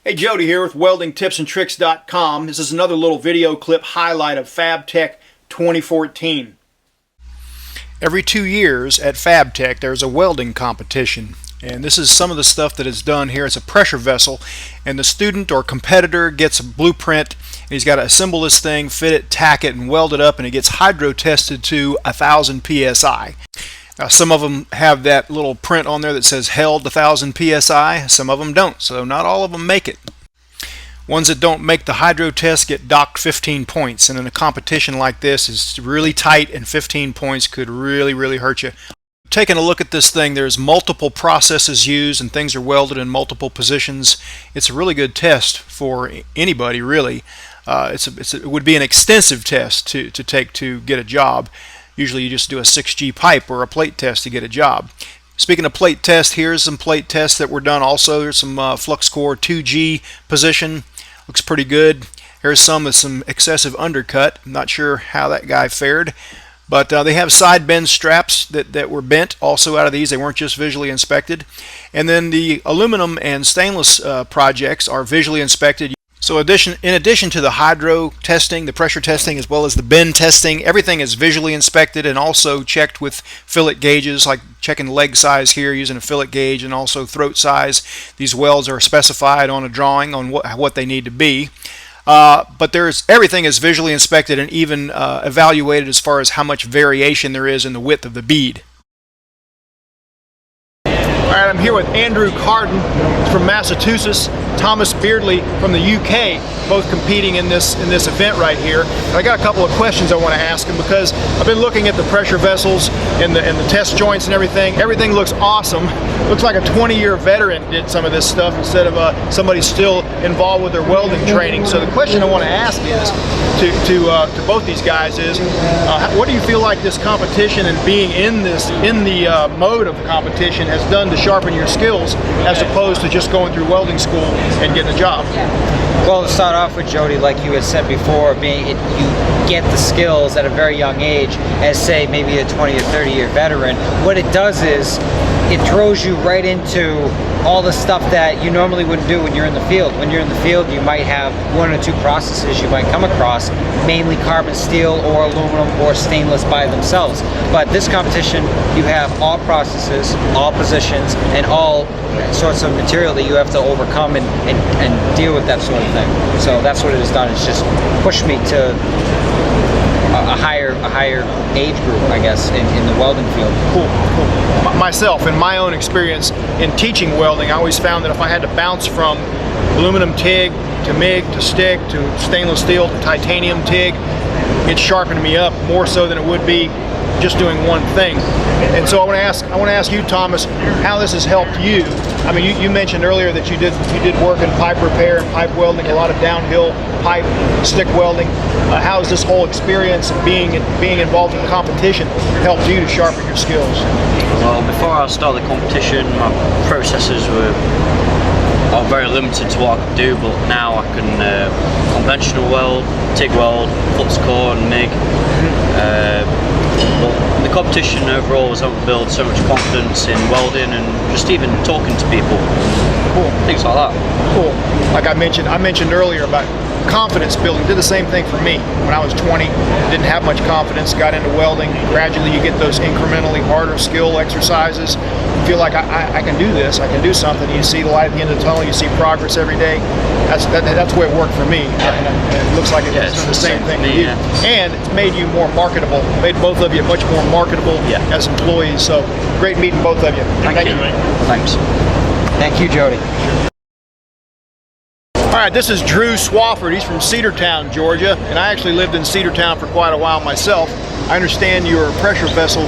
Hey, Jody here with weldingtipsandtricks.com. This is another little video clip highlight of Fabtech 2014. Every 2 years at Fabtech there's a welding competition, and this is some of the stuff that is done here. It's a pressure vessel, and the student or competitor gets a blueprint, and he's got to assemble this thing, fit it, tack it, and weld it up, and it gets hydro tested to 1,000 psi. Now, some of them have that little print on there that says held 1,000 psi. Some of them don't, so not all of them make it. Ones that don't make the hydro test get docked 15 points, and in a competition like this, it's really tight, and 15 points could really hurt you. Taking a look at this thing, there's multiple processes used, and things are welded in multiple positions. It's a really good test for anybody, really. It would be an extensive test to take to get a job. Usually you just do a 6G pipe or a plate test to get a job. Speaking of plate test, here's some plate tests that were done also. There's some flux core 2G position. Looks pretty good. Here's some with some excessive undercut. I'm not sure how that guy fared. But they have side bend straps that were bent also out of these. They weren't just visually inspected. And then the aluminum and stainless projects are visually inspected. So in addition to the hydro testing, the pressure testing, as well as the bend testing, everything is visually inspected and also checked with fillet gauges, like checking leg size here using a fillet gauge, and also throat size. These welds are specified on a drawing on what they need to be. But everything is visually inspected and even evaluated as far as how much variation there is in the width of the bead. Alright, I'm here with Andrew Cardin from Massachusetts, Thomas Beardsley from the UK, both competing in this event right here. And I got a couple of questions I want to ask them, because I've been looking at the pressure vessels and the test joints and everything. Everything looks awesome. Looks like a 20-year veteran did some of this stuff instead of somebody still involved with their welding training. So the question I want to ask is to both these guys is, what do you feel like this competition and being in the mode of competition has done to sharpen your skills, as opposed to just going through welding school and getting a job? Well, to start off with, Jody, like you had said before, you get the skills at a very young age, as say maybe a 20 or 30-year veteran. What it does is it throws you right into all the stuff that you normally wouldn't do when you're in the field. When you're in the field, you might have one or two processes you might come across, mainly carbon steel or aluminum or stainless by themselves. But this competition, you have all processes, all positions, and all sorts of material that you have to overcome and deal with that sort of thing. So that's what it has done. It's just pushed me to a higher age group, I guess, in the welding field. Cool. Myself, in my own experience in teaching welding, I always found that if I had to bounce from aluminum TIG to MIG to stick to stainless steel to titanium TIG, it sharpened me up more so than it would be just doing one thing. And so I want to ask you, Thomas, how this has helped you. I mean, you mentioned earlier that you did work in pipe repair and pipe welding, a lot of downhill pipe stick welding. How has this whole experience of being involved in competition helped you to sharpen your skills? Well, before I started the competition, my processes were very limited to what I could do, but now I can conventional weld, TIG weld, flux core and MIG. But the competition overall has helped build so much confidence in welding and just even talking to people. Cool. Things like that. Cool. Like I mentioned earlier about confidence building. Did the same thing for me. When I was 20, didn't have much confidence, got into welding. Gradually you get those incrementally harder skill exercises. You feel like I can do this, I can do something. You see the light at the end of the tunnel, you see progress every day. That's the way it worked for me. And it looks like it's the same thing for you. And it's made you more marketable, made both of you much more marketable as employees. So great meeting both of you. Thank you. Thanks. Thank you, Jody. Alright, this is Drew Swafford. He's from Cedartown, Georgia, and I actually lived in Cedartown for quite a while myself. I understand your pressure vessel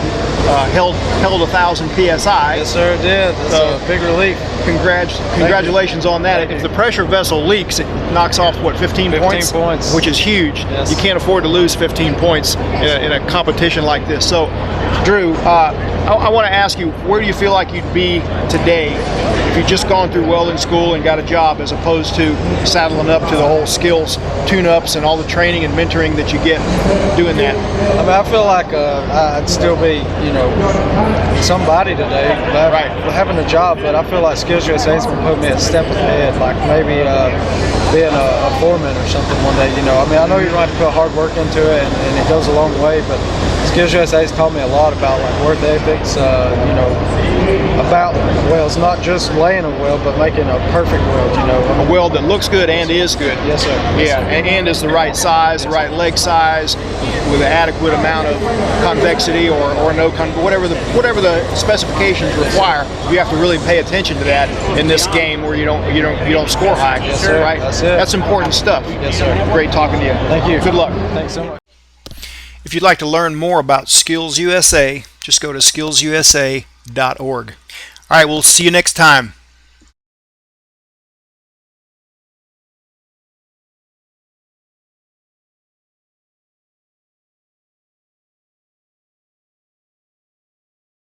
held 1,000 psi. Yes, sir, it did. That's a big relief. Congratulations on that. If the pressure vessel leaks, it knocks off, what, 15 points? 15 points. Which is huge. Yes. You can't afford to lose 15 points in a competition like this. So, Drew, I want to ask you, where do you feel like you'd be today if you'd just gone through welding school and got a job, as opposed to saddling up to the whole skills, tune-ups, and all the training and mentoring that you get doing that? I mean, I feel like I'd still be, somebody today, having a job. But I feel like Skills USA is going to put me a step ahead, like maybe being a foreman or something one day. I mean, I know you're going to have to put hard work into it, and it goes a long way, but Skills USA has taught me a lot about like work ethics, about welds, not just laying a weld, but making a perfect weld. A weld that looks good and is good. Yes, sir. Yeah, and is the right size, the right leg size, with an adequate amount of convexity or no whatever the specifications require. You have to really pay attention to that in this game where you don't score high. Yes, sir. Right? That's it. That's important stuff. Yes, sir. Great talking to you. Thank you. Good luck. Thanks so much. If you'd like to learn more about Skills USA, just go to skillsusa.org. All right, we'll see you next time.